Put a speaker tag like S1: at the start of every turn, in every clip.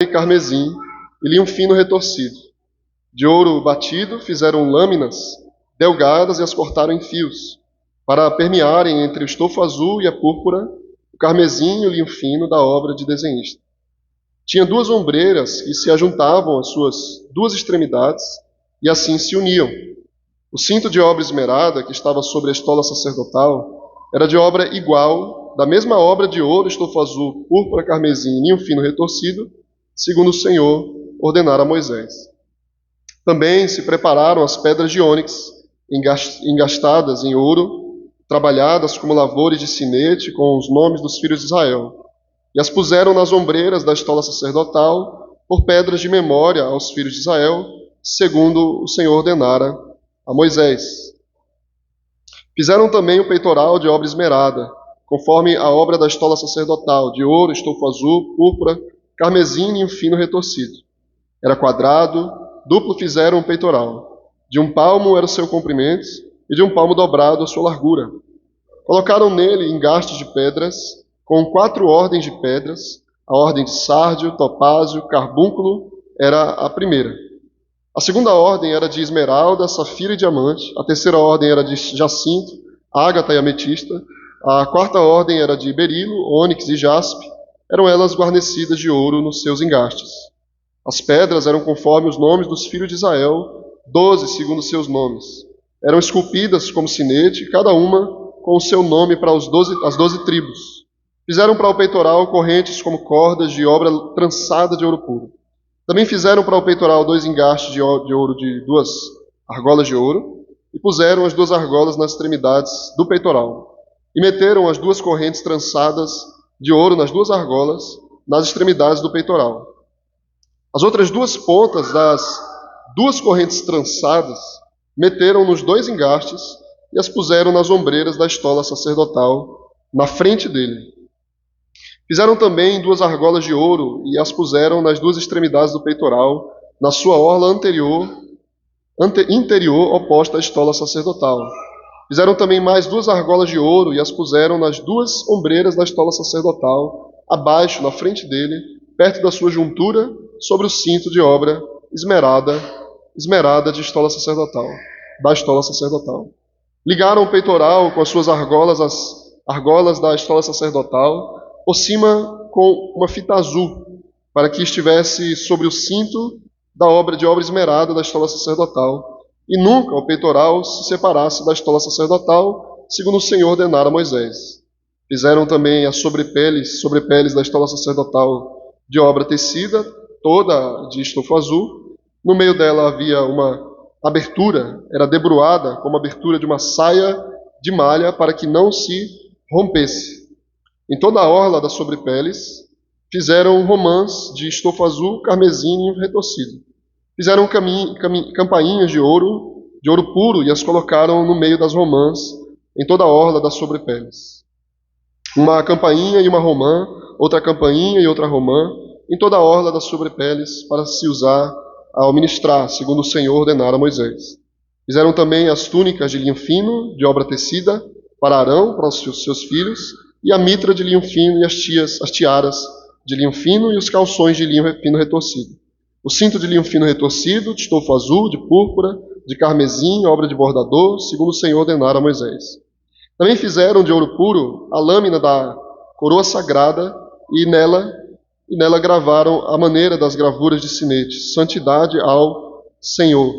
S1: e carmesim e linho fino retorcido. De ouro batido fizeram lâminas delgadas e as cortaram em fios, para permearem entre o estofo azul e a púrpura, o carmesim e o linho fino da obra de desenhista. Tinha 2 ombreiras que se ajuntavam às suas 2 extremidades e assim se uniam. O cinto de obra esmerada, que estava sobre a estola sacerdotal, era de obra igual, da mesma obra de ouro, estofo azul, púrpura, carmesim e linho fino retorcido, segundo o Senhor ordenara a Moisés. Também se prepararam as pedras de ônix, engastadas em ouro, trabalhadas como lavores de sinete com os nomes dos filhos de Israel, e as puseram nas ombreiras da estola sacerdotal por pedras de memória aos filhos de Israel, segundo o Senhor ordenara a Moisés. Fizeram também o peitoral de obra esmerada, conforme a obra da estola sacerdotal, de ouro, estofo azul, púrpura, carmesim e linho fino retorcido. Era quadrado, duplo fizeram o peitoral. De 1 palmo era o seu comprimento, e de 1 palmo dobrado a sua largura. Colocaram nele engastes de pedras, com 4 ordens de pedras. A ordem de sárdio, topázio, carbúnculo era a primeira. A segunda ordem era de esmeralda, safira e diamante. A terceira ordem era de jacinto, ágata e ametista. A quarta ordem era de berilo, ônix e jaspe. Eram elas guarnecidas de ouro nos seus engastes. As pedras eram conforme os nomes dos filhos de Israel, 12 segundo seus nomes. Eram esculpidas como sinete, cada uma com o seu nome para as 12 tribos. Fizeram para o peitoral correntes como cordas de obra trançada de ouro puro. Também fizeram para o peitoral 2 engastes de ouro de 2 argolas de ouro, e puseram as 2 argolas nas extremidades do peitoral. E meteram as 2 correntes trançadas de ouro nas 2 argolas, nas extremidades do peitoral. As outras 2 pontas das 2 correntes trançadas meteram nos 2 engastes e as puseram nas ombreiras da estola sacerdotal, na frente dele. Fizeram também 2 argolas de ouro e as puseram nas 2 extremidades do peitoral, na sua orla interior oposta à estola sacerdotal. Fizeram também mais 2 argolas de ouro e as puseram nas 2 ombreiras da estola sacerdotal, abaixo, na frente dele, perto da sua juntura, sobre o cinto de obra esmerada de estola sacerdotal, da estola sacerdotal. Ligaram o peitoral com as suas argolas, as argolas da estola sacerdotal, por cima com uma fita azul, para que estivesse sobre o cinto da obra esmerada da estola sacerdotal, e nunca o peitoral se separasse da estola sacerdotal, segundo o Senhor ordenara a Moisés. Fizeram também as sobrepeles da estola sacerdotal de obra tecida, toda de estofo azul. No meio dela havia uma abertura, era debruada como a abertura de uma saia de malha, para que não se rompesse. Em toda a orla das sobrepeles fizeram romãs de estofo azul, carmesim e retorcido. Fizeram campainhas de ouro puro, e as colocaram no meio das romãs, em toda a orla das sobrepeles. Uma campainha e uma romã, outra campainha e outra romã, em toda a orla das sobrepeles, para se usar ao ministrar, segundo o Senhor ordenara a Moisés. Fizeram também as túnicas de linho fino, de obra tecida, para Arão, para os seus filhos, e a mitra de linho fino e as tiaras de linho fino e os calções de linho fino retorcido. O cinto de linho fino retorcido, de estofo azul, de púrpura, de carmesim, obra de bordador, segundo o Senhor ordenara a Moisés. Também fizeram de ouro puro a lâmina da coroa sagrada e nela gravaram a maneira das gravuras de sinete, santidade ao Senhor.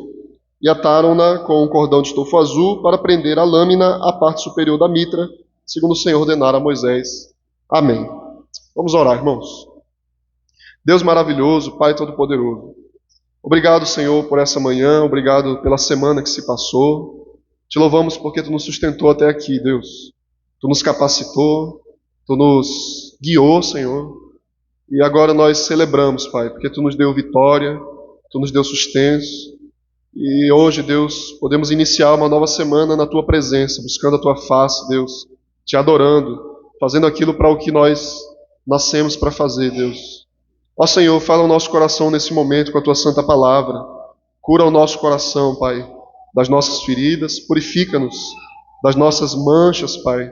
S1: E ataram-na com um cordão de estofo azul para prender a lâmina à parte superior da mitra, segundo o Senhor ordenara a Moisés. Amém. Vamos orar, irmãos. Deus maravilhoso, Pai todo-poderoso, obrigado, Senhor, por essa manhã, obrigado pela semana que se passou. Te louvamos porque Tu nos sustentou até aqui, Deus. Tu nos capacitou, Tu nos guiou, Senhor. E agora nós celebramos, Pai, porque Tu nos deu vitória, Tu nos deu sustento. E hoje, Deus, podemos iniciar uma nova semana na Tua presença, buscando a Tua face, Deus, Te adorando, fazendo aquilo para o que nós nascemos para fazer, Deus. Ó Senhor, fala ao nosso coração nesse momento com a Tua santa palavra. Cura o nosso coração, Pai, das nossas feridas, purifica-nos das nossas manchas, Pai.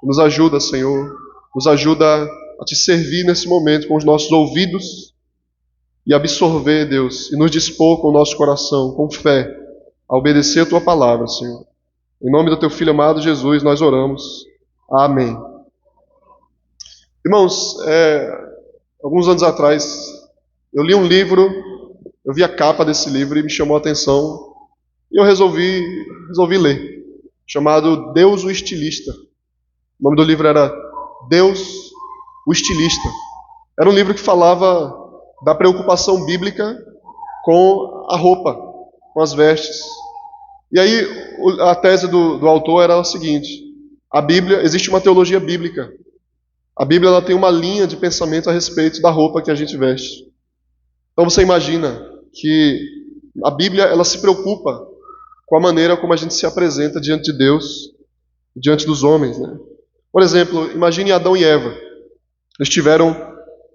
S1: Nos ajuda, Senhor, nos ajuda a Te servir nesse momento com os nossos ouvidos, e absorver, Deus, e nos dispor com o nosso coração, com fé, a obedecer a Tua palavra, Senhor. Em nome do Teu Filho amado Jesus, nós oramos. Amém. Irmãos, alguns anos atrás, eu li um livro, eu vi a capa desse livro e me chamou a atenção, e eu resolvi ler, chamado Deus o Estilista. O nome do livro era Deus o Estilista. Era um livro que falava da preocupação bíblica com a roupa, com as vestes. E aí a tese do autor era a seguinte: a Bíblia, existe uma teologia bíblica. A Bíblia ela tem uma linha de pensamento a respeito da roupa que a gente veste. Então você imagina que a Bíblia ela se preocupa com a maneira como a gente se apresenta diante de Deus, diante dos homens, né? Por exemplo, imagine Adão e Eva.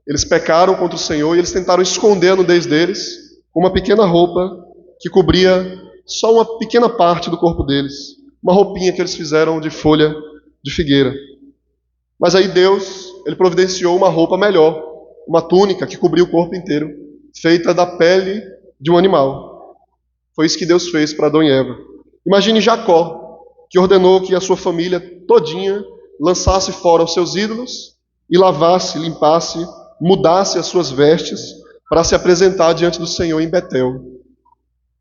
S1: Eles pecaram contra o Senhor e eles tentaram esconder a nudez deles com uma pequena roupa que cobria só uma pequena parte do corpo deles. Uma roupinha que eles fizeram de folha de figueira. Mas aí Deus, Ele providenciou uma roupa melhor, uma túnica que cobria o corpo inteiro, feita da pele de um animal. Foi isso que Deus fez para Adão e Eva. Imagine Jacó, que ordenou que a sua família todinha lançasse fora os seus ídolos e lavasse, limpasse, mudasse as suas vestes para se apresentar diante do Senhor em Betel.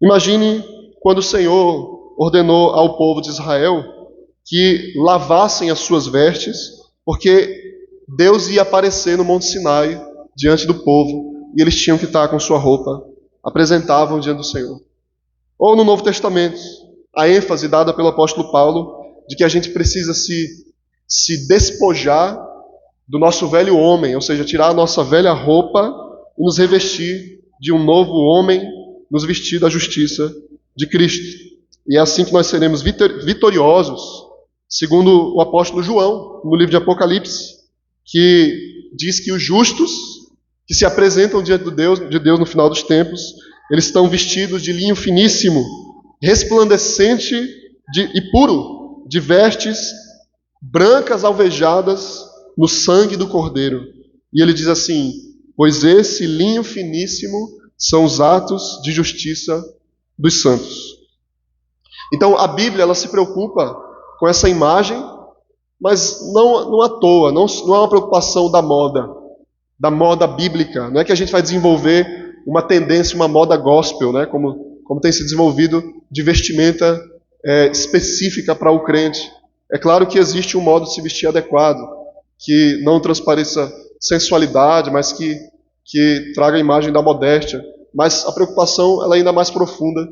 S1: Imagine quando o Senhor ordenou ao povo de Israel que lavassem as suas vestes, porque Deus ia aparecer no Monte Sinai diante do povo e eles tinham que estar com sua roupa, apresentavam diante do Senhor. Ou no Novo Testamento, a ênfase dada pelo apóstolo Paulo de que a gente precisa se despojar do nosso velho homem, ou seja, tirar a nossa velha roupa e nos revestir de um novo homem, nos vestir da justiça de Cristo. E é assim que nós seremos vitoriosos, segundo o apóstolo João, no livro de Apocalipse, que diz que os justos que se apresentam diante de Deus no final dos tempos, eles estão vestidos de linho finíssimo, resplandecente e puro, de vestes brancas alvejadas no sangue do Cordeiro. E ele diz assim: pois esse linho finíssimo são os atos de justiça dos santos. Então a Bíblia ela se preocupa com essa imagem, mas não à toa, não é uma preocupação da moda bíblica. Não é que a gente vai desenvolver uma tendência, uma moda gospel, né? como tem se desenvolvido de vestimenta específica para o crente. É claro que existe um modo de se vestir adequado, que não transpareça sensualidade, mas que traga a imagem da modéstia. Mas a preocupação ela é ainda mais profunda,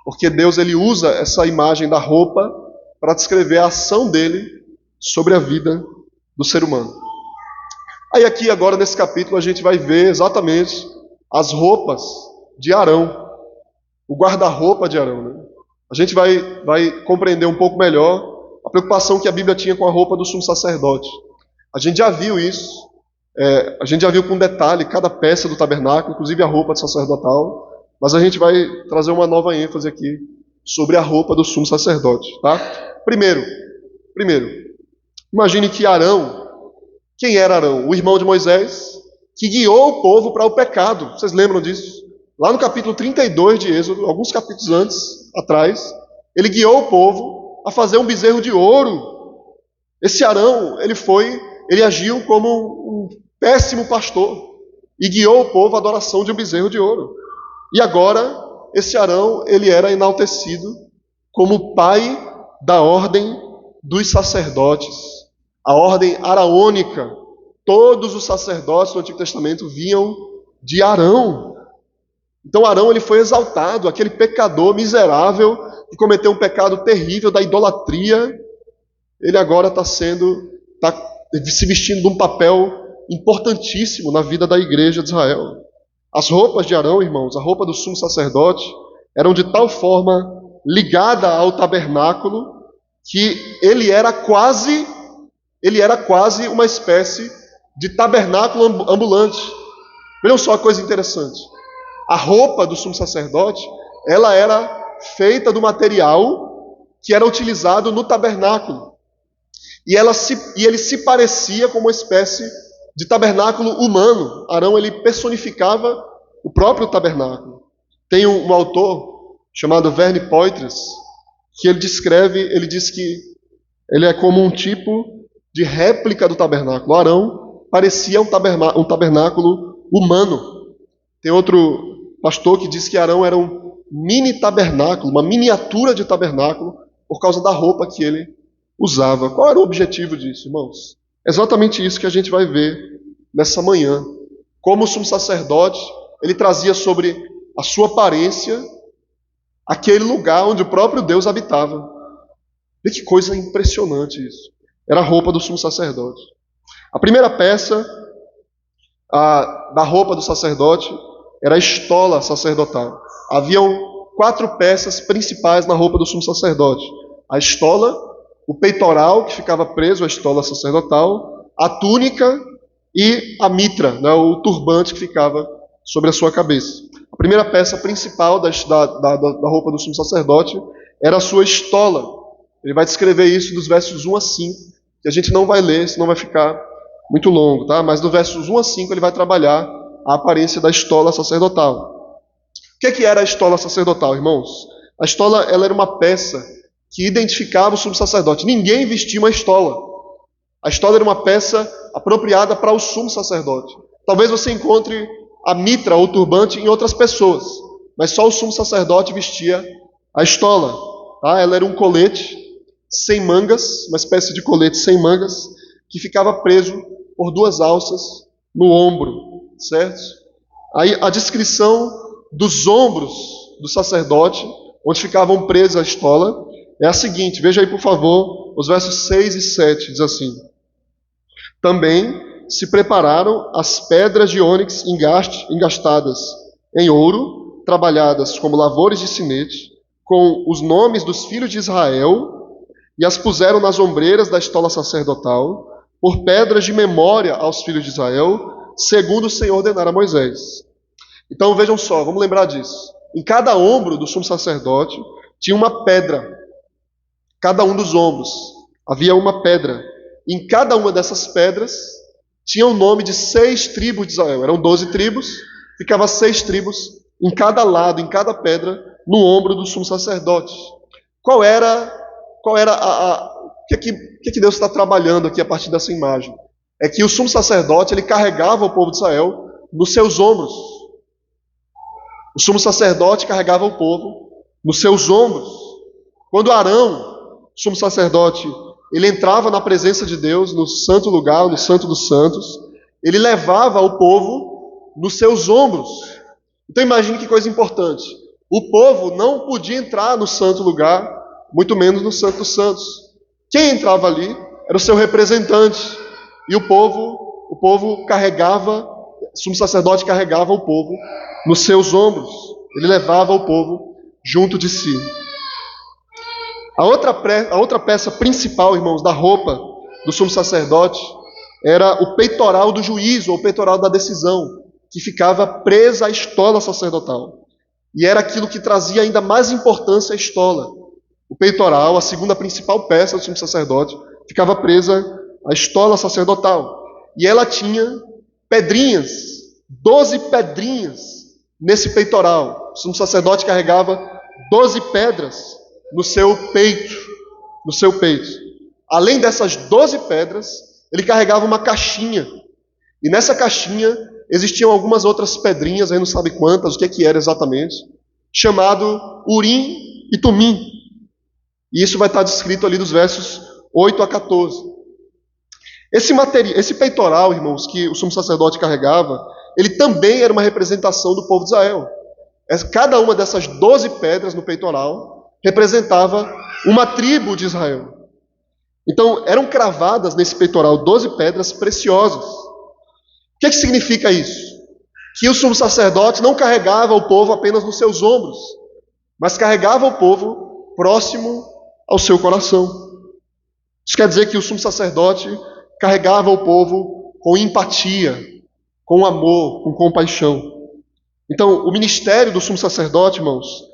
S1: porque Deus ele usa essa imagem da roupa para descrever a ação dele sobre a vida do ser humano. Aí aqui agora nesse capítulo a gente vai ver exatamente as roupas de Arão, o guarda-roupa de Arão, né? A gente vai compreender um pouco melhor a preocupação que a Bíblia tinha com a roupa do sumo sacerdote. A gente já viu isso, a gente já viu com detalhe cada peça do tabernáculo, inclusive a roupa sacerdotal, mas a gente vai trazer uma nova ênfase aqui sobre a roupa do sumo sacerdote, tá? Primeiro, imagine que Arão, quem era Arão? O irmão de Moisés, que guiou o povo para o pecado. Vocês lembram disso? Lá no capítulo 32 de Êxodo, alguns capítulos atrás, ele guiou o povo a fazer um bezerro de ouro. Esse Arão, ele agiu como um péssimo pastor e guiou o povo à adoração de um bezerro de ouro. E agora, esse Arão, ele era enaltecido como pai da ordem dos sacerdotes, a ordem araônica. Todos os sacerdotes do Antigo Testamento vinham de Arão. Então Arão ele foi exaltado, aquele pecador miserável que cometeu um pecado terrível da idolatria. Ele agora está se vestindo de um papel importantíssimo na vida da igreja de Israel. As roupas de Arão, irmãos, a roupa do sumo sacerdote, eram de tal forma ligada ao tabernáculo que ele era quase uma espécie de tabernáculo ambulante. Vejam só a coisa interessante. A roupa do sumo sacerdote, ela era feita do material que era utilizado no tabernáculo. E ele se parecia com uma espécie de tabernáculo humano. Arão ele personificava o próprio tabernáculo. Tem um autor chamado Verne Poitras, que ele diz que ele é como um tipo de réplica do tabernáculo. Arão parecia um tabernáculo humano. Tem outro pastor que diz que Arão era um mini tabernáculo, uma miniatura de tabernáculo, por causa da roupa que ele usava. Qual era o objetivo disso, irmãos? Exatamente isso que a gente vai ver nessa manhã. Como o sumo sacerdote, ele trazia sobre a sua aparência aquele lugar onde o próprio Deus habitava. E que coisa impressionante isso. Era a roupa do sumo sacerdote. A primeira peça da roupa do sacerdote era a estola sacerdotal. Haviam 4 peças principais na roupa do sumo sacerdote: a estola, o peitoral, que ficava preso à estola sacerdotal, a túnica e a mitra, né, o turbante que ficava sobre a sua cabeça. A primeira peça principal da roupa do sumo sacerdote era a sua estola. Ele vai descrever isso dos versos 1 a 5, que a gente não vai ler, senão vai ficar muito longo, tá? Mas do versos 1 a 5 ele vai trabalhar a aparência da estola sacerdotal. O que era a estola sacerdotal, irmãos? A estola, ela era uma peça que identificava o sumo sacerdote. Ninguém vestia uma estola. A estola era uma peça apropriada para o sumo sacerdote. Talvez você encontre a mitra ou turbante em outras pessoas, mas só o sumo sacerdote vestia a estola. Tá? Ela era um colete sem mangas, uma espécie de colete sem mangas, que ficava preso por 2 alças no ombro, certo? Aí a descrição dos ombros do sacerdote, onde ficavam presas a estola, é a seguinte, veja aí por favor, os versos 6 e 7, diz assim: também se prepararam as pedras de ônix engastadas em ouro, trabalhadas como lavores de sinete, com os nomes dos filhos de Israel, e as puseram nas ombreiras da estola sacerdotal, por pedras de memória aos filhos de Israel, segundo o Senhor ordenara a Moisés. Então vejam só, vamos lembrar disso. Em cada ombro do sumo sacerdote tinha uma pedra. Cada um dos ombros havia uma pedra. Em cada uma dessas pedras tinha o nome de 6 tribos de Israel. Eram 12 tribos, ficava 6 tribos em cada lado, em cada pedra, no ombro do sumo sacerdote. O que Deus está trabalhando aqui a partir dessa imagem? É que o sumo sacerdote, ele carregava o povo de Israel nos seus ombros. O sumo sacerdote carregava o povo nos seus ombros. Quando Arão, sumo sacerdote, ele entrava na presença de Deus, no santo lugar, no santo dos santos, ele levava o povo nos seus ombros. Então imagine que coisa importante. O povo não podia entrar no santo lugar, muito menos no santo dos santos. Quem entrava ali era o seu representante. E o povo carregava, o sumo sacerdote carregava o povo nos seus ombros. Ele levava o povo junto de si. A outra peça principal, irmãos, da roupa do sumo sacerdote era o peitoral do juízo, ou peitoral da decisão, que ficava presa à estola sacerdotal. E era aquilo que trazia ainda mais importância à estola. O peitoral, a segunda principal peça do sumo sacerdote, ficava presa à estola sacerdotal. E ela tinha pedrinhas, 12 pedrinhas nesse peitoral. O sumo sacerdote carregava 12 pedras no seu peito. Além dessas 12 pedras, ele carregava uma caixinha. E nessa caixinha existiam algumas outras pedrinhas, aí não sabe quantas, o que era exatamente, chamado Urim e Tumim. E isso vai estar descrito ali dos versos 8 a 14. Esse peitoral, irmãos, que o sumo sacerdote carregava, ele também era uma representação do povo de Israel. Cada uma dessas 12 pedras no peitoral representava uma tribo de Israel. Então, eram cravadas nesse peitoral 12 pedras preciosas. O que significa isso? Que o sumo sacerdote não carregava o povo apenas nos seus ombros, mas carregava o povo próximo ao seu coração. Isso quer dizer que o sumo sacerdote carregava o povo com empatia, com amor, com compaixão. Então, o ministério do sumo sacerdote, irmãos,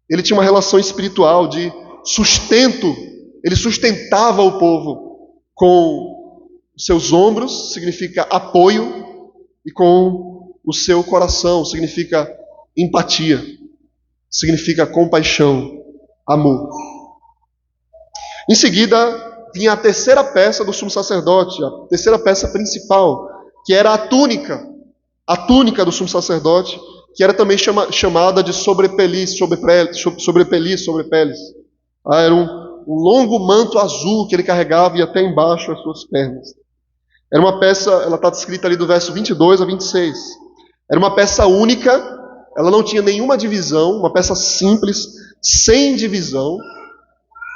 S1: ele tinha uma relação espiritual de sustento. Ele sustentava o povo com os seus ombros, significa apoio, e com o seu coração, significa empatia, significa compaixão, amor. Em seguida, vinha a terceira peça do sumo sacerdote, a terceira peça principal, que era a túnica do sumo sacerdote, que era também chamada de sobrepelis. Era um longo manto azul que ele carregava e até embaixo as suas pernas. Era uma peça, ela está descrita ali do verso 22 a 26. Era uma peça única, ela não tinha nenhuma divisão, uma peça simples, sem divisão,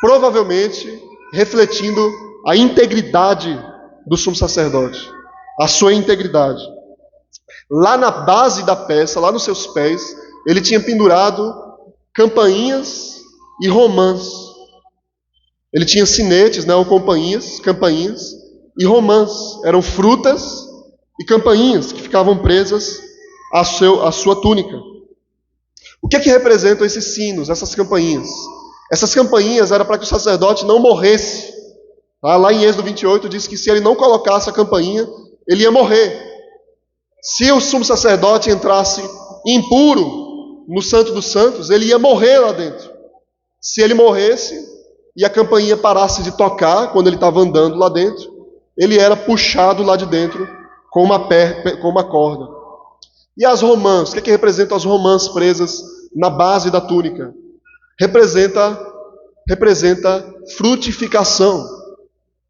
S1: provavelmente refletindo a integridade do sumo sacerdote, a sua integridade. Lá na base da peça, lá nos seus pés, ele tinha pendurado campainhas e romãs. Ele tinha sinetes, ou campainhas e romãs. Eram frutas e campainhas que ficavam presas à sua túnica. O que é que representam esses sinos, essas campainhas? Essas campainhas eram para que o sacerdote não morresse. Lá em Êxodo 28 diz que se ele não colocasse a campainha, ele ia morrer. Se o sumo sacerdote entrasse impuro no Santo dos Santos, ele ia morrer lá dentro. Se ele morresse e a campainha parasse de tocar quando ele estava andando lá dentro, ele era puxado lá de dentro com uma corda. E as romãs? O que representam as romãs presas na base da túnica? Representa frutificação.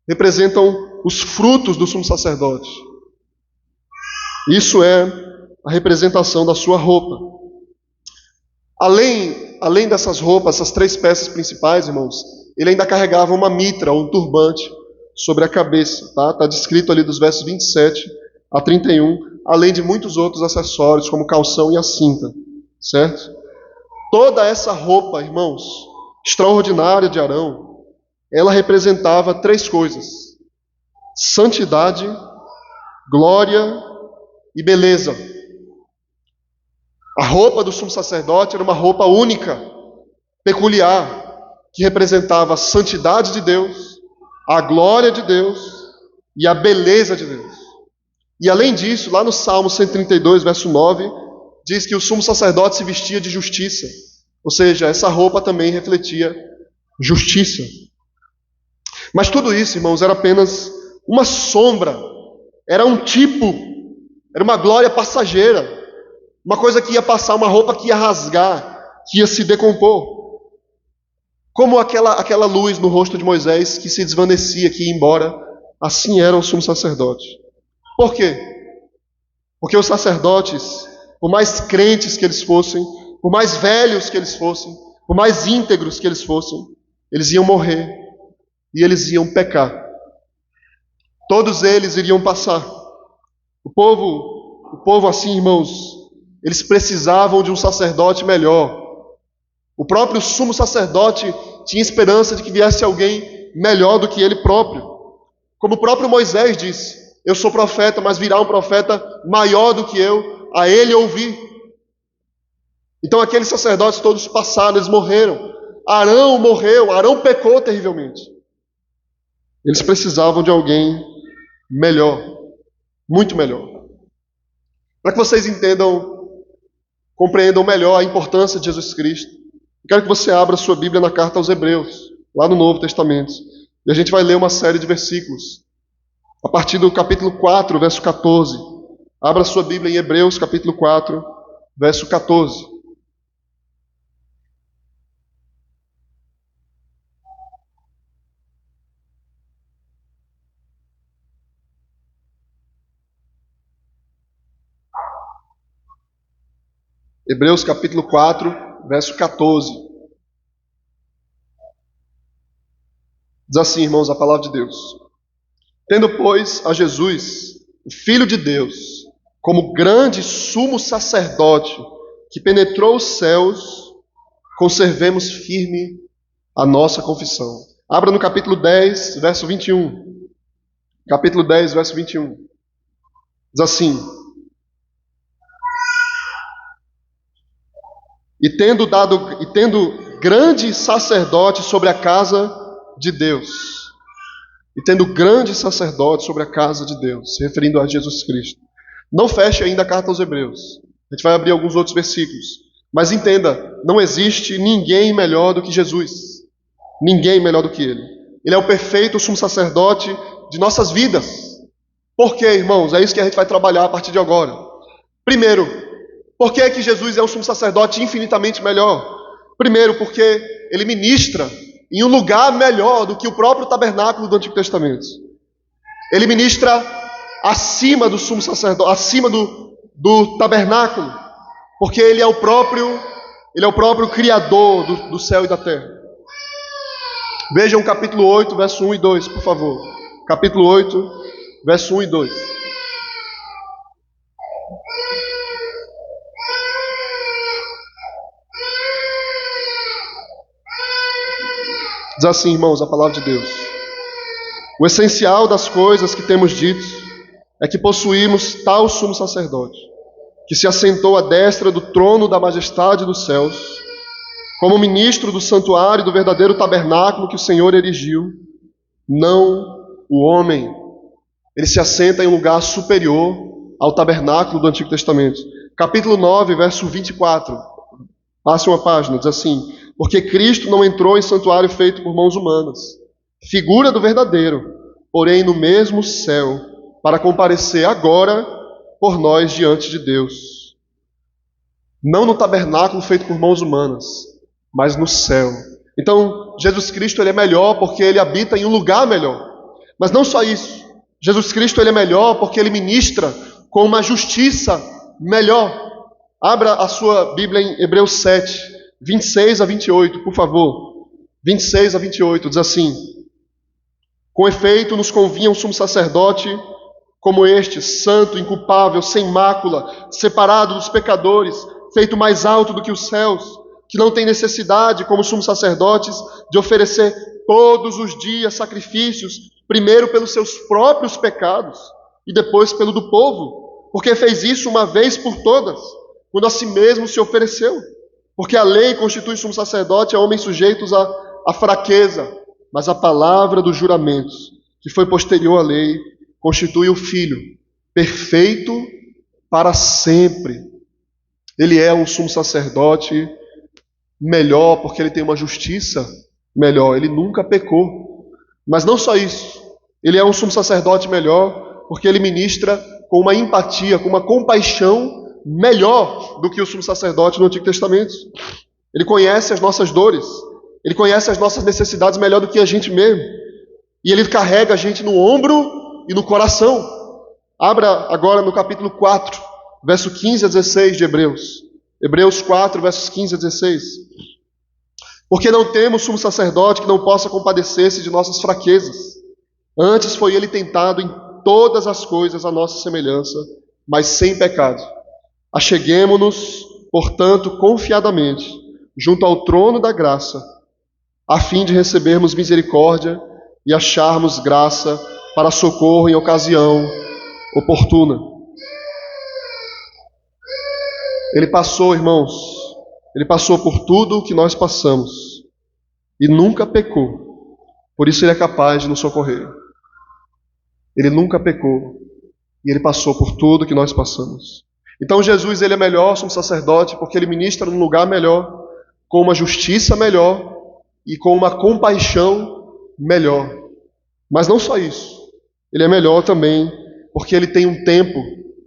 S1: Representam os frutos do sumo sacerdote. Isso é a representação da sua roupa. Além dessas roupas, essas três peças principais, irmãos, ele ainda carregava uma mitra, um turbante, sobre a cabeça. Está descrito ali dos versos 27 a 31, além de muitos outros acessórios, como o calção e a cinta. Certo? Toda essa roupa, irmãos, extraordinária de Arão, ela representava três coisas: santidade, glória e beleza. A roupa do sumo sacerdote era uma roupa única, peculiar, que representava a santidade de Deus, a glória de Deus e a beleza de Deus. E além disso, lá no Salmo 132, verso 9, diz que o sumo sacerdote se vestia de justiça. Ou seja, essa roupa também refletia justiça. Mas tudo isso, irmãos, era apenas uma sombra, era um tipo, era uma glória passageira, uma coisa que ia passar, uma roupa que ia rasgar, que ia se decompor. Como aquela luz no rosto de Moisés que se desvanecia, que ia embora, assim era o sumo sacerdote. Por quê? Porque os sacerdotes, por mais crentes que eles fossem, por mais velhos que eles fossem, por mais íntegros que eles fossem, eles iam morrer e eles iam pecar. Todos eles iriam passar. O povo assim, irmãos, eles precisavam de um sacerdote melhor. O próprio sumo sacerdote tinha esperança de que viesse alguém melhor do que ele próprio. Como o próprio Moisés disse: eu sou profeta, mas virá um profeta maior do que eu, a ele ouvir. Então aqueles sacerdotes todos passaram, eles morreram. Arão morreu, Arão pecou terrivelmente. Eles precisavam de alguém melhor, muito melhor. Para que vocês compreendam melhor a importância de Jesus Cristo, eu quero que você abra sua Bíblia na carta aos Hebreus, lá no Novo Testamento. E a gente vai ler uma série de versículos. A partir do capítulo 4, verso 14. Abra sua Bíblia em Hebreus, capítulo 4, verso 14. Hebreus, capítulo 4, verso 14. Diz assim, irmãos, a palavra de Deus: tendo, pois, a Jesus, o Filho de Deus, como grande sumo sacerdote que penetrou os céus, conservemos firme a nossa confissão. Abra no capítulo 10, verso 21. Capítulo 10, verso 21. Diz assim: E tendo grande sacerdote sobre a casa de Deus. E tendo grande sacerdote sobre a casa de Deus, se referindo a Jesus Cristo. Não feche ainda a carta aos Hebreus. A gente vai abrir alguns outros versículos. Mas entenda, não existe ninguém melhor do que Jesus. Ninguém melhor do que Ele. Ele é o perfeito sumo sacerdote de nossas vidas. Por quê, irmãos? É isso que a gente vai trabalhar a partir de agora. Primeiro, por que é que Jesus é um sumo sacerdote infinitamente melhor? Primeiro, porque Ele ministra em um lugar melhor do que o próprio tabernáculo do Antigo Testamento. Ele ministra acima do sumo sacerdote, acima do tabernáculo, porque Ele é o próprio Criador do céu e da terra. Vejam capítulo 8, verso 1 e 2, por favor. Capítulo 8, verso 1 e 2. Diz assim, irmãos, a palavra de Deus. O essencial das coisas que temos dito é que possuímos tal sumo sacerdote, que se assentou à destra do trono da majestade dos céus, como ministro do santuário do verdadeiro tabernáculo que o Senhor erigiu, não o homem. Ele se assenta em um lugar superior ao tabernáculo do Antigo Testamento. Capítulo 9, verso 24. Passe uma página, diz assim: porque Cristo não entrou em santuário feito por mãos humanas, figura do verdadeiro, porém no mesmo céu, para comparecer agora por nós diante de Deus. Não no tabernáculo feito por mãos humanas, mas no céu. Então, Jesus Cristo ele é melhor porque Ele habita em um lugar melhor. Mas não só isso. Jesus Cristo ele é melhor porque Ele ministra com uma justiça melhor. Abra a sua Bíblia em Hebreus 7, 26 a 28, por favor. 26 a 28, diz assim: com efeito, nos convinha um sumo sacerdote como este, santo, inculpável, sem mácula, separado dos pecadores, feito mais alto do que os céus, que não tem necessidade, como sumos sacerdotes, de oferecer todos os dias sacrifícios, primeiro pelos seus próprios pecados e depois pelo do povo, porque fez isso uma vez por todas, quando a si mesmo se ofereceu. Porque a lei constitui sumo sacerdote a homens sujeitos à fraqueza, mas a palavra dos juramentos, que foi posterior à lei, constitui o Filho, perfeito para sempre. Ele é um sumo sacerdote melhor, porque ele tem uma justiça melhor. Ele nunca pecou. Mas não só isso. Ele é um sumo sacerdote melhor, porque ele ministra com uma empatia, com uma compaixão melhor do que o sumo sacerdote no Antigo Testamento. Ele conhece as nossas dores. Ele conhece as nossas necessidades melhor do que a gente mesmo. E ele carrega a gente no ombro e no coração. Abra agora no capítulo 4, verso 15 a 16 de Hebreus. Hebreus 4, versos 15 a 16. Porque não temos sumo sacerdote que não possa compadecer-se de nossas fraquezas. Antes foi ele tentado em todas as coisas à nossa semelhança, mas sem pecado. Acheguemo-nos, portanto, confiadamente, junto ao trono da graça, a fim de recebermos misericórdia e acharmos graça para socorro em ocasião oportuna. Ele passou, irmãos, ele passou por tudo o que nós passamos e nunca pecou. Por isso ele é capaz de nos socorrer. Ele nunca pecou e ele passou por tudo o que nós passamos. Então Jesus ele é melhor, sumo sacerdote, porque ele ministra num lugar melhor, com uma justiça melhor e com uma compaixão melhor. Mas não só isso. Ele é melhor também porque ele tem um tempo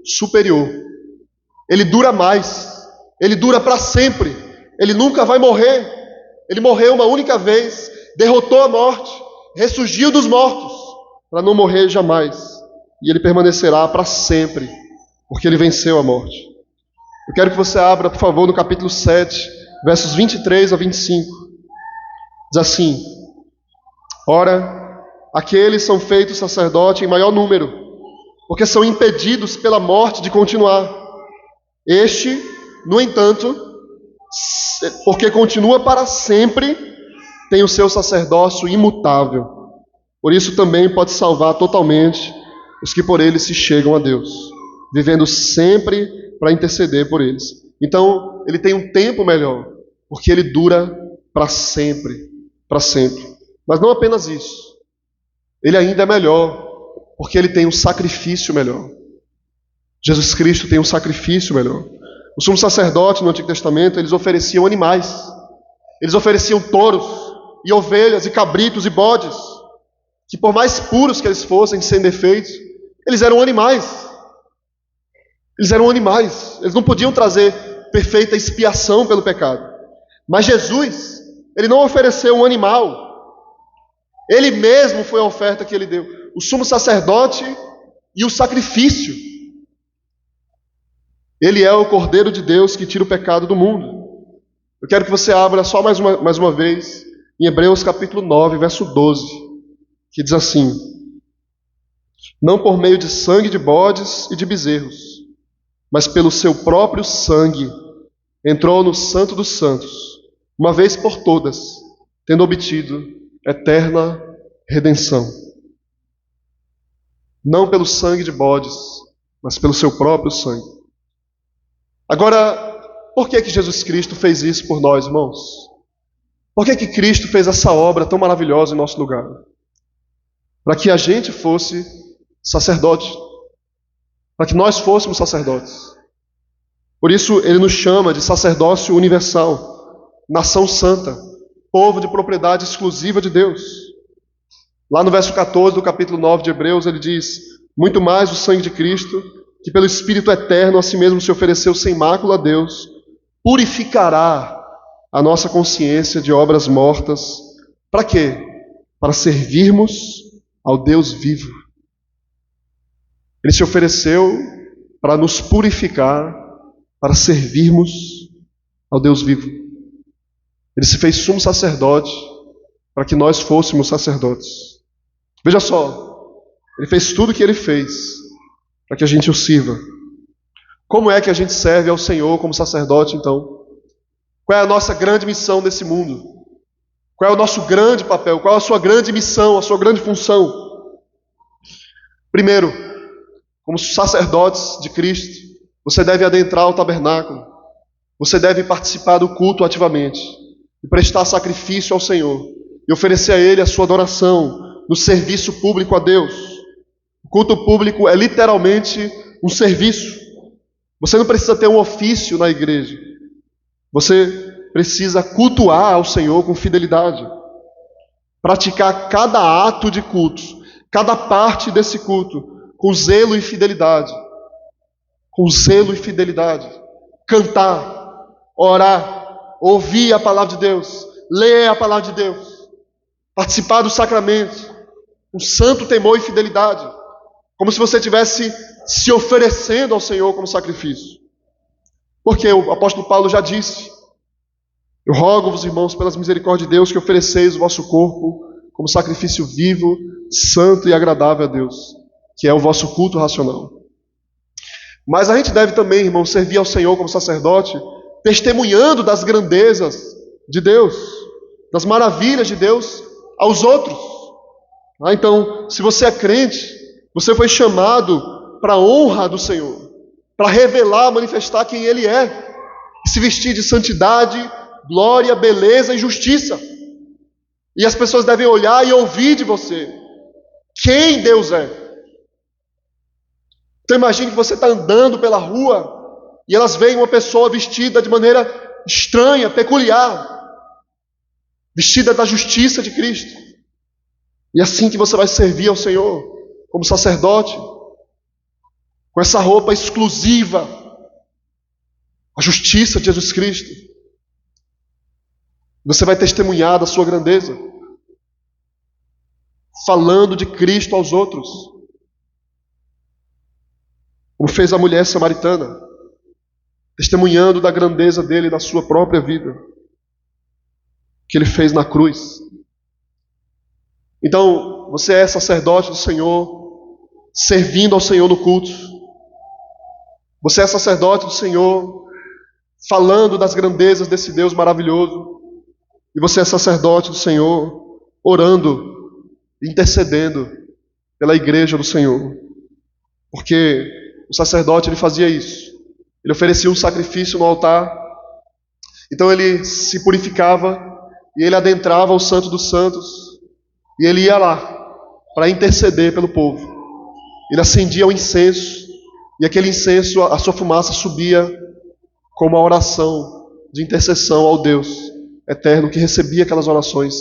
S1: superior. Ele dura mais. Ele dura para sempre. Ele nunca vai morrer. Ele morreu uma única vez, derrotou a morte, ressurgiu dos mortos, para não morrer jamais. E ele permanecerá para sempre, porque ele venceu a morte. Eu quero que você abra, por favor, no capítulo 7, versos 23 a 25. Diz assim: ora, aqueles são feitos sacerdote em maior número, porque são impedidos pela morte de continuar. Este, no entanto, porque continua para sempre, tem o seu sacerdócio imutável. Por isso também pode salvar totalmente os que por ele se chegam a Deus, vivendo sempre para interceder por eles. Então, ele tem um tempo melhor, porque ele dura para sempre, para sempre. Mas não apenas isso. Ele ainda é melhor, porque ele tem um sacrifício melhor. Jesus Cristo tem um sacrifício melhor. O sumo sacerdote no Antigo Testamento, eles ofereciam animais. Eles ofereciam touros e ovelhas e cabritos e bodes, que por mais puros que eles fossem, sem defeitos, eles eram animais. Eles eram animais. Eles não podiam trazer perfeita expiação pelo pecado. Mas Jesus, ele não ofereceu um animal. Ele mesmo foi a oferta que ele deu. O sumo sacerdote e o sacrifício. Ele é o Cordeiro de Deus que tira o pecado do mundo. Eu quero que você abra só mais uma vez em Hebreus capítulo 9, verso 12, que diz assim: não por meio de sangue de bodes e de bezerros, mas pelo seu próprio sangue entrou no Santo dos Santos, uma vez por todas, tendo obtido eterna redenção. Não pelo sangue de bodes, mas pelo seu próprio sangue. Agora, por que Jesus Cristo fez isso por nós, irmãos? Por que Cristo fez essa obra tão maravilhosa em nosso lugar? Para que a gente fosse sacerdote. Para que nós fôssemos sacerdotes. Por isso ele nos chama de sacerdócio universal, nação santa, povo de propriedade exclusiva de Deus. Lá no verso 14 do capítulo 9 de Hebreus, ele diz: muito mais o sangue de Cristo, que pelo Espírito eterno a si mesmo se ofereceu sem mácula a Deus, purificará a nossa consciência de obras mortas. Para quê? Para servirmos ao Deus vivo. Ele se ofereceu para nos purificar, para servirmos ao Deus vivo. Ele se fez sumo sacerdote para que nós fôssemos sacerdotes. Veja só, ele fez tudo o que ele fez para que a gente o sirva. Como é que a gente serve ao Senhor como sacerdote, então? Qual é a nossa grande missão nesse mundo? Qual é o nosso grande papel? Qual é a sua grande missão, a sua grande função? Primeiro, como sacerdotes de Cristo, você deve adentrar o tabernáculo. Você deve participar do culto ativamente e prestar sacrifício ao Senhor e oferecer a Ele a sua adoração no serviço público a Deus. O culto público é literalmente um serviço. Você não precisa ter um ofício na igreja. Você precisa cultuar ao Senhor com fidelidade. Praticar cada ato de culto, cada parte desse culto, com zelo e fidelidade. Com zelo e fidelidade. Cantar, orar, ouvir a palavra de Deus, ler a palavra de Deus, participar do sacramento, com santo temor e fidelidade, como se você estivesse se oferecendo ao Senhor como sacrifício. Porque o apóstolo Paulo já disse: eu rogo-vos, irmãos, pelas misericórdias de Deus, que ofereceis o vosso corpo como sacrifício vivo, santo e agradável a Deus, que é o vosso culto racional. Mas a gente deve também, irmãos, servir ao Senhor como sacerdote, testemunhando das grandezas de Deus, das maravilhas de Deus aos outros. Então, se você é crente, você foi chamado para a honra do Senhor, para revelar, manifestar quem Ele é, e se vestir de santidade, glória, beleza e justiça. E as pessoas devem olhar e ouvir de você quem Deus é. Então imagine que você está andando pela rua e elas veem uma pessoa vestida de maneira estranha, peculiar, vestida da justiça de Cristo. E assim que você vai servir ao Senhor como sacerdote, com essa roupa exclusiva, a justiça de Jesus Cristo. Você vai testemunhar da sua grandeza, falando de Cristo aos outros, como fez a mulher samaritana, testemunhando da grandeza dele e da sua própria vida, que ele fez na cruz. Então, você é sacerdote do Senhor, servindo ao Senhor no culto. Você é sacerdote do Senhor, falando das grandezas desse Deus maravilhoso. E você é sacerdote do Senhor, orando, intercedendo pela igreja do Senhor. Porque o sacerdote, ele fazia isso. Ele oferecia um sacrifício no altar. Então ele se purificava e ele adentrava o Santo dos Santos. E ele ia lá para interceder pelo povo. Ele acendia o incenso E aquele incenso, a sua fumaça subia com uma oração de intercessão ao Deus eterno que recebia aquelas orações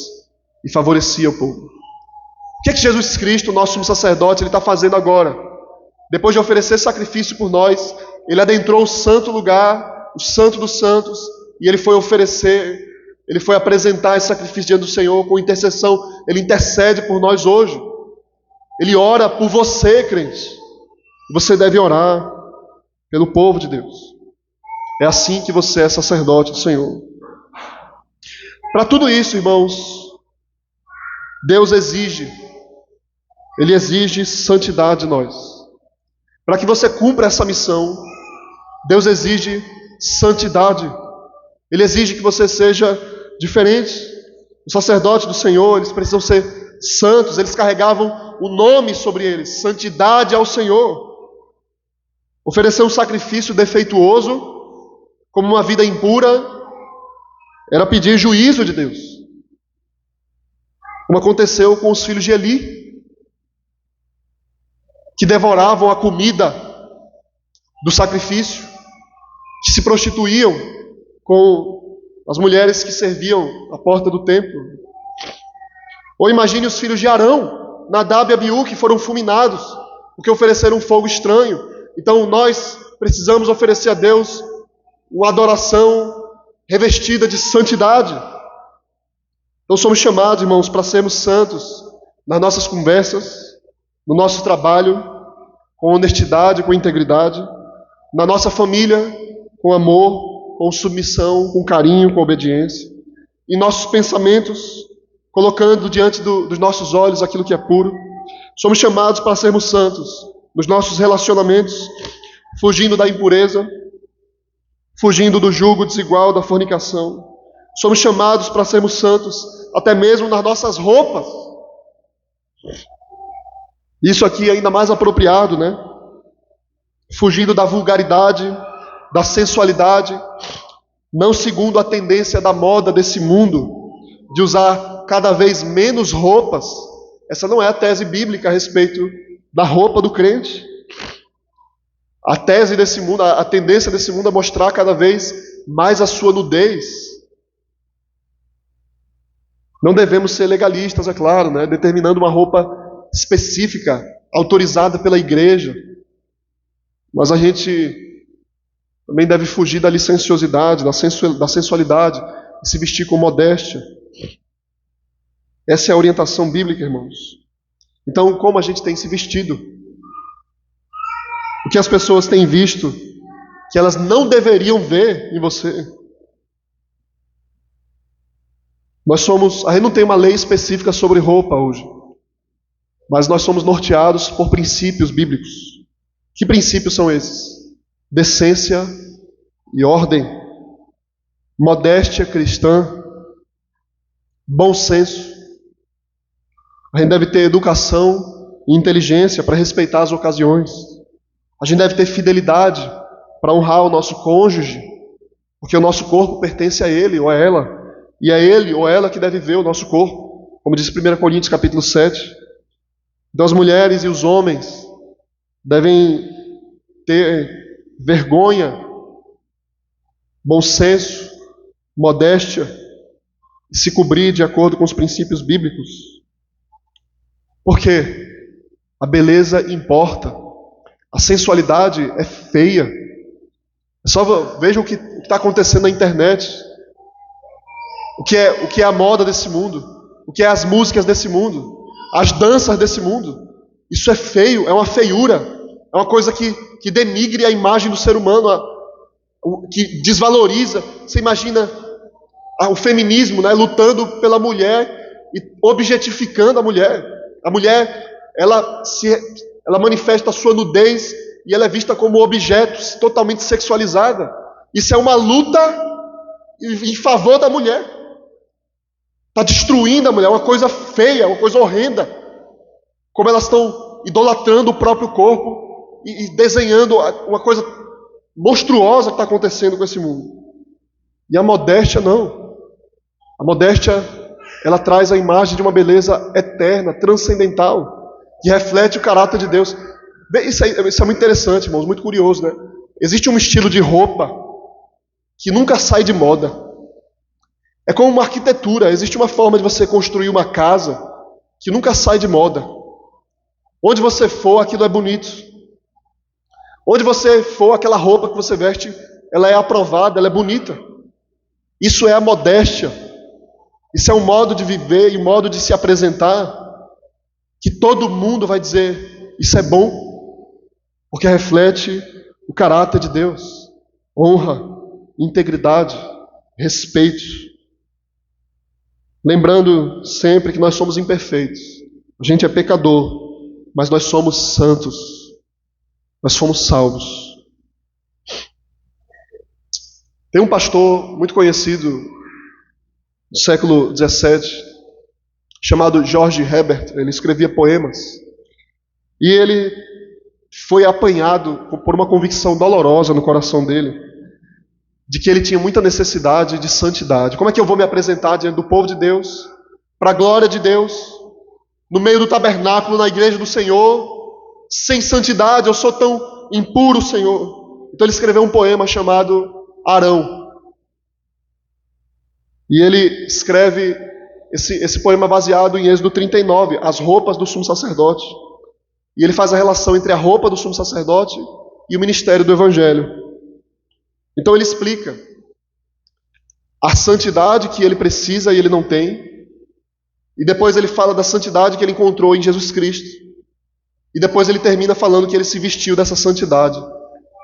S1: e favorecia o povo. O que é que Jesus Cristo, nosso sumo sacerdote, ele está fazendo agora? Depois de oferecer sacrifício por nós, ele adentrou o santo lugar, o santo dos santos, e ele foi oferecer, ele foi apresentar esse sacrifício diante do Senhor com intercessão. Ele intercede por nós hoje. Ele ora por você, crente. Você deve orar pelo povo de Deus. É assim que você é sacerdote do Senhor. Para tudo isso, irmãos, Deus Ele exige santidade de nós. Para que você cumpra essa missão, Deus exige santidade. Ele exige que você seja diferente. Os sacerdotes do Senhor, eles precisam ser santos. Eles carregavam o nome sobre eles, santidade ao Senhor. Oferecer um sacrifício defeituoso, como uma vida impura, era pedir juízo de Deus. Como aconteceu com os filhos de Eli, que devoravam a comida do sacrifício, que se prostituíam com as mulheres que serviam à porta do templo. Ou imagine os filhos de Arão, Nadab e Abiú, que foram fulminados, porque ofereceram um fogo estranho. Então nós precisamos oferecer a Deus uma adoração revestida de santidade. Então somos chamados, irmãos, para sermos santos nas nossas conversas, no nosso trabalho, com honestidade, com integridade, na nossa família, com amor, com submissão, com carinho, com obediência, em nossos pensamentos, colocando diante dos nossos olhos aquilo que é puro. Somos chamados para sermos santos nos nossos relacionamentos, fugindo da impureza, fugindo do jugo desigual da fornicação. Somos chamados para sermos santos até mesmo nas nossas roupas. Isso aqui é ainda mais apropriado, né? Fugindo da vulgaridade, da sensualidade, não segundo a tendência da moda desse mundo, de usar cada vez menos roupas. Essa não é a tese bíblica a respeito da roupa do crente. A tese desse mundo, a tendência desse mundo é mostrar cada vez mais a sua nudez. Não devemos ser legalistas, é claro, né? Determinando uma roupa específica, autorizada pela igreja. Mas a gente também deve fugir da licenciosidade, da sensualidade, e se vestir com modéstia. Essa é a orientação bíblica, irmãos. Então, como a gente tem se vestido? O que as pessoas têm visto que elas não deveriam ver em você? A gente não tem uma lei específica sobre roupa hoje, mas nós somos norteados por princípios bíblicos. Que princípios são esses? Decência e ordem, modéstia cristã, bom senso. A gente deve ter educação e inteligência para respeitar as ocasiões. A gente deve ter fidelidade para honrar o nosso cônjuge, porque o nosso corpo pertence a ele ou a ela, e é ele ou ela que deve ver o nosso corpo, como diz 1 Coríntios capítulo 7. Então as mulheres e os homens devem ter vergonha, bom senso, modéstia, e se cobrir de acordo com os princípios bíblicos. Porque a beleza importa, a sensualidade é feia. Só veja o que está acontecendo na internet, o que é a moda desse mundo, o que é as músicas desse mundo, as danças desse mundo. Isso é feio, é uma feiura, é uma coisa que denigre a imagem do ser humano, que desvaloriza. Você imagina o feminismo, né, lutando pela mulher e objetificando a mulher. A mulher, ela manifesta a sua nudez e ela é vista como objeto totalmente sexualizada. Isso é uma luta em favor da mulher. Está destruindo a mulher, é uma coisa feia, uma coisa horrenda. Como elas estão idolatrando o próprio corpo e desenhando uma coisa monstruosa que está acontecendo com esse mundo. E a modéstia não. A modéstia, ela traz a imagem de uma beleza eterna, transcendental, que reflete o caráter de Deus. Isso é muito interessante, irmãos, muito curioso, né? Existe um estilo de roupa que nunca sai de moda. É como uma arquitetura, existe uma forma de você construir uma casa que nunca sai de moda. Onde você for, aquilo é bonito. Onde você for, aquela roupa que você veste, ela é aprovada, ela é bonita. Isso é a modéstia. Isso é um modo de viver e um modo de se apresentar que todo mundo vai dizer, isso é bom, porque reflete o caráter de Deus. Honra, integridade, respeito. Lembrando sempre que nós somos imperfeitos. A gente é pecador, mas nós somos santos. Nós fomos salvos. Tem um pastor muito conhecido do século XVII, chamado George Herbert. Ele escrevia poemas. E ele foi apanhado por uma convicção dolorosa no coração dele, de que ele tinha muita necessidade de santidade. Como é que eu vou me apresentar diante do povo de Deus, para a glória de Deus, no meio do tabernáculo, na igreja do Senhor, sem santidade? Eu sou tão impuro, Senhor. Então ele escreveu um poema chamado Arão. E ele escreve esse poema baseado em Êxodo 39, as roupas do sumo sacerdote. E ele faz a relação entre a roupa do sumo sacerdote e o ministério do evangelho. Então ele explica a santidade que ele precisa e ele não tem. E depois ele fala da santidade que ele encontrou em Jesus Cristo. E depois ele termina falando que ele se vestiu dessa santidade.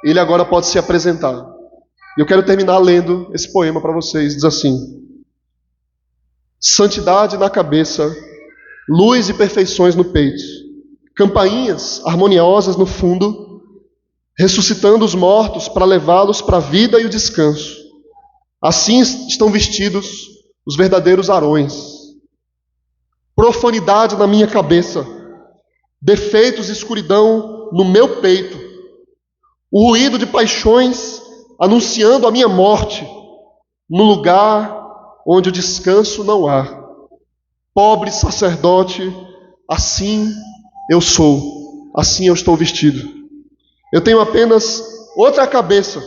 S1: Ele agora pode se apresentar. E eu quero terminar lendo esse poema para vocês. Diz assim: santidade na cabeça, luz e perfeições no peito, campainhas harmoniosas no fundo, ressuscitando os mortos para levá-los para a vida e o descanso. Assim estão vestidos os verdadeiros Arões. Profanidade na minha cabeça, defeitos e escuridão no meu peito, o ruído de paixões anunciando a minha morte, no lugar onde o descanso não há. Pobre sacerdote, assim eu sou, assim eu estou vestido. Eu tenho apenas outra cabeça,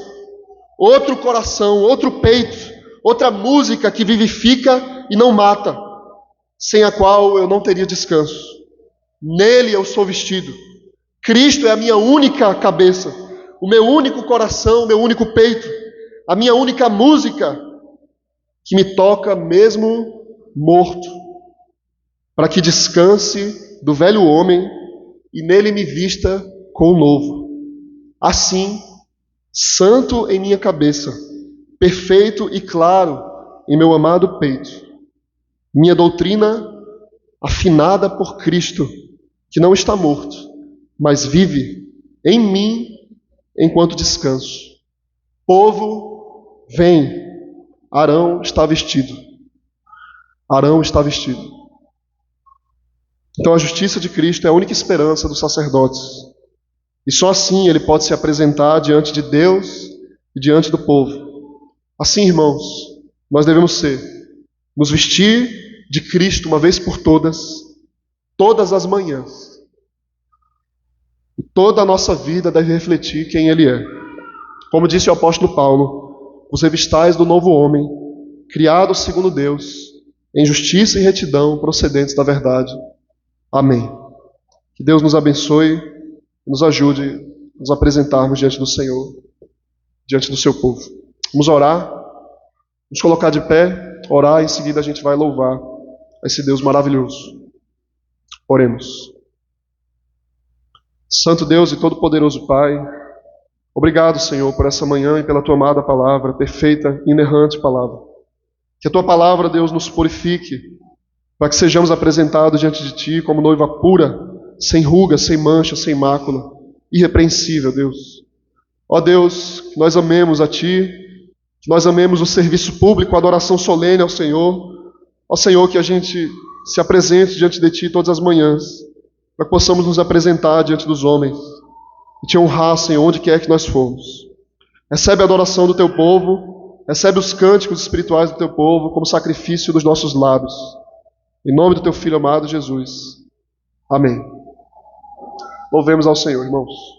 S1: outro coração, outro peito, outra música que vivifica e não mata, sem a qual eu não teria descanso. Nele eu sou vestido. Cristo é a minha única cabeça, o meu único coração, o meu único peito, a minha única música que me toca mesmo morto, para que descanse do velho homem e nele me vista com o novo. Assim, santo em minha cabeça, perfeito e claro em meu amado peito, minha doutrina afinada por Cristo, que não está morto, mas vive em mim enquanto descanso. Povo, vem, Arão está vestido. Arão está vestido. Então a justiça de Cristo é a única esperança dos sacerdotes. E só assim ele pode se apresentar diante de Deus e diante do povo. Assim, irmãos, nós devemos nos vestir de Cristo uma vez por todas as manhãs. E toda a nossa vida deve refletir quem Ele é. Como disse o apóstolo Paulo, os revistais do novo homem, criado segundo Deus, em justiça e retidão procedentes da verdade. Amém. Que Deus nos abençoe, nos ajude a nos apresentarmos diante do Senhor, diante do seu povo. Vamos orar, vamos colocar de pé, orar, e em seguida a gente vai louvar a esse Deus maravilhoso. Oremos. Santo Deus e todo-poderoso Pai, obrigado, Senhor, por essa manhã e pela tua amada palavra, perfeita e inerrante palavra. Que a tua palavra, Deus, nos purifique, para que sejamos apresentados diante de ti como noiva pura, sem ruga, sem mancha, sem mácula, irrepreensível, Deus. Ó Deus, que nós amemos a ti, que nós amemos o serviço público, a adoração solene ao Senhor. Ó Senhor, que a gente se apresente diante de ti todas as manhãs, para que possamos nos apresentar diante dos homens e te honrar, Senhor, onde quer que nós formos. Recebe a adoração do teu povo, recebe os cânticos espirituais do teu povo como sacrifício dos nossos lábios. Em nome do teu Filho amado Jesus. Amém. Louvemos ao Senhor, irmãos.